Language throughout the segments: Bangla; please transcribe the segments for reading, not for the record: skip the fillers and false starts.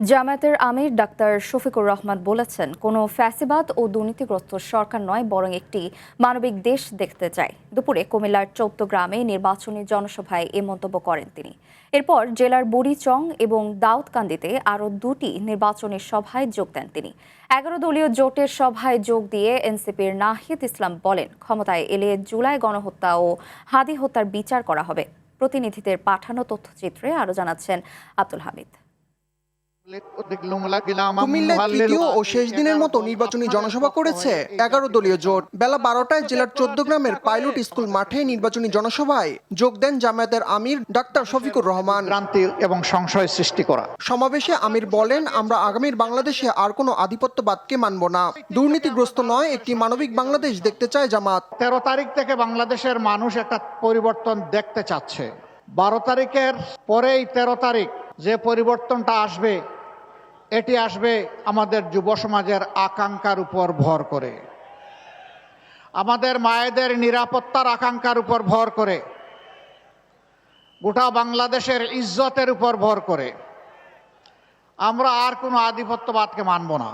জামায়াতের আমির ডাক্তার শফিকুর রহমান বলেছেন, কোনো ফ্যাসিবাদ ও দুর্নীতিগ্রস্ত সরকার নয়, বরং একটি মানবিক দেশ দেখতে চায়। দুপুরে কুমিল্লার চৌদ্দগ্রামে নির্বাচনী জনসভায় এ মন্তব্য করেন তিনি। এরপর জেলার বুড়িচং এবং দাউদকান্দিতে আরও দুটি নির্বাচনী সভায় যোগ দেন তিনি। 11 দলীয় জোটের সভায় যোগ দিয়ে এনসিপির নাহিদ ইসলাম বলেন, ক্ষমতায় এলে জুলাই গণহত্যা ও হাদি হত্যার বিচার করা হবে। প্রতিনিধিদের পাঠানো তথ্যচিত্রে আরও জানাচ্ছেন আব্দুল হামিদ। কুমিল্লায় তৃতীয় ও শেষ দিনের মতো নির্বাচনী জনসভা করেছে 11 দলীয় জোট। বেলা 12টায় জেলার চৌদ্দগ্রামের পাইলট স্কুল মাঠে নির্বাচনী জনসভায় যোগ দেন জামায়াতের আমির ডাক্তার শফিকুর রহমান। ক্রান্তি এবং সংশয় সৃষ্টি করা। সমাবেশে আমির বলেন, আমরা আগামীর বাংলাদেশে আর কোনো আধিপত্যবাদকে মানব না। দুর্নীতিগ্রস্ত নয়, একটি মানবিক বাংলাদেশ দেখতে চায় জামাত। 13 তারিখ থেকে বাংলাদেশের মানুষ একটা পরিবর্তন দেখতে চাচ্ছে। 12 তারিখের পরেই 13 তারিখ যে পরিবর্তনটা আসবে, এটি আসবে আমাদের যুব সমাজের আকাঙ্ক্ষার উপর ভর করে, আমাদের মায়েদের নিরাপত্তার আকাঙ্ক্ষার উপর ভর করে, গোটা বাংলাদেশের ইজ্জতের উপর ভর করে। আমরা আর কোনো আধিপত্যবাদকে মানব না,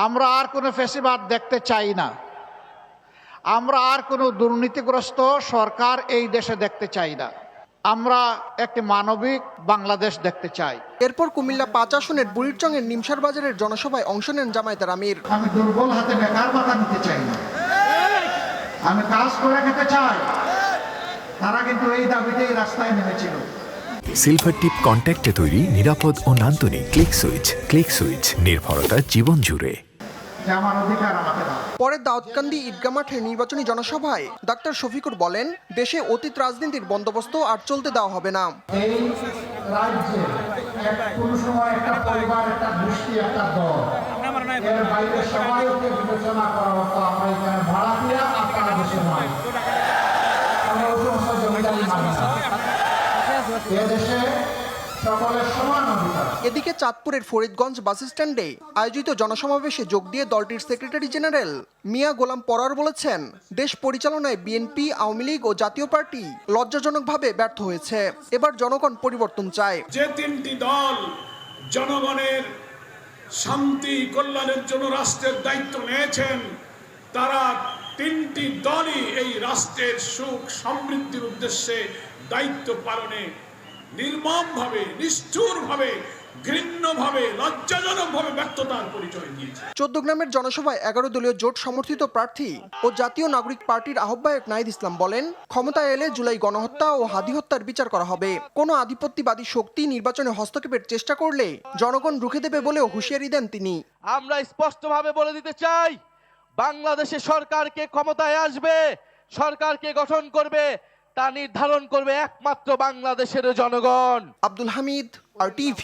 আমরা আর কোনো ফ্যাসিবাদ দেখতে চাই না, আমরা আর কোনো দুর্নীতিগ্রস্ত সরকার এই দেশে দেখতে চাই না। আমরা একটি মানবিক বাংলাদেশ দেখতে চাই। এরপর কুমিল্লা 5 আসনের বুড়িচংয়ের নিমসার বাজারের জনসভায় অংশ নেন জামায়াতের আমির। আমি দুর্বল হাতে বেকার ভাতা নিতে চাই না, আমি কাজ করে খেতে চাই। তারা কিন্তু এই দাবিতেই রাস্তায় নেমেছিল। সিলভার টিপ কন্ট্যাক্টে তৈরি নিরাপদ ও নান্দনিক ক্লিক সুইচ নির্ভরতা জীবন জুড়ে। আমার অধিকার আমাকে দাও। পরে দাউদকান্দি ঈদগাহ মাঠে নির্বাচনী জনসভায় ডাক্তার শফিকুর বলেন, দেশে অতীত রাজনীতির বন্দোবস্ত আর চলতে দেওয়া হবে না। এই রাজ্যে কোনো সময় একটা পরিবার, একটা গোষ্ঠী, একটা দল, এর বাইরে সবাইকে বিবেচনা করা হতো। আমরা এখানে ভাড়াটিয়া, আপনারা দেশের মানুষ, আমরা ওই সমস্ত জমিদারি মানি না। এদেশে সকলের সমান অধিকার। এদিকে চাঁদপুরের ফরিদগঞ্জ বাস স্ট্যান্ডে আয়োজিত জনসমাবেশে যোগ দিয়ে দলটির সেক্রেটারি জেনারেল মিয়া গোলাম পরার বলেছেন, দেশ পরিচালনায় বিএনপি, আওয়ামী লীগ ও জাতীয় পার্টি লজ্জাজনকভাবে ব্যর্থ হয়েছে। এবার জনগণ পরিবর্তন চায়। যে তিনটি দল জনগণের শান্তি কল্যাণের জন্য রাষ্ট্রের দায়িত্ব নিয়েছেন, তারা তিনটি দলই এই রাষ্ট্রের সুখ সমৃদ্ধির উদ্দেশ্যে দায়িত্ব পালনে নির্মমভাবে, নিষ্ঠুরভাবে, ঘৃণ্যভাবে, লজ্জাজনকভাবে ব্যর্থতার পরিচয় দিয়েছে। চৌদ্দগ্রামের জনসভায় 11 দলীয় জোট সমর্থিত প্রার্থী ও জাতীয় নাগরিক পার্টির আহ্বায়ক নাহিদ ইসলাম বলেন, ক্ষমতায় এলে জুলাই গণহত্যা ও হাদি হত্যার বিচার করা হবে। কোনো আধিপত্যবাদী শক্তি নির্বাচনে হস্তক্ষেপের চেষ্টা করলে জনগণ রুখে দেবে বলেও হুঁশিয়ারি দেন তিনি। আমরা স্পষ্টভাবে বলে দিতে চাই, বাংলাদেশে সরকারকে ক্ষমতায় আসবে, সরকারকে গঠন করবে, তা নির্ধারণ করবে একমাত্র বাংলাদেশের জনগণ। আব্দুল হামিদ, RTV।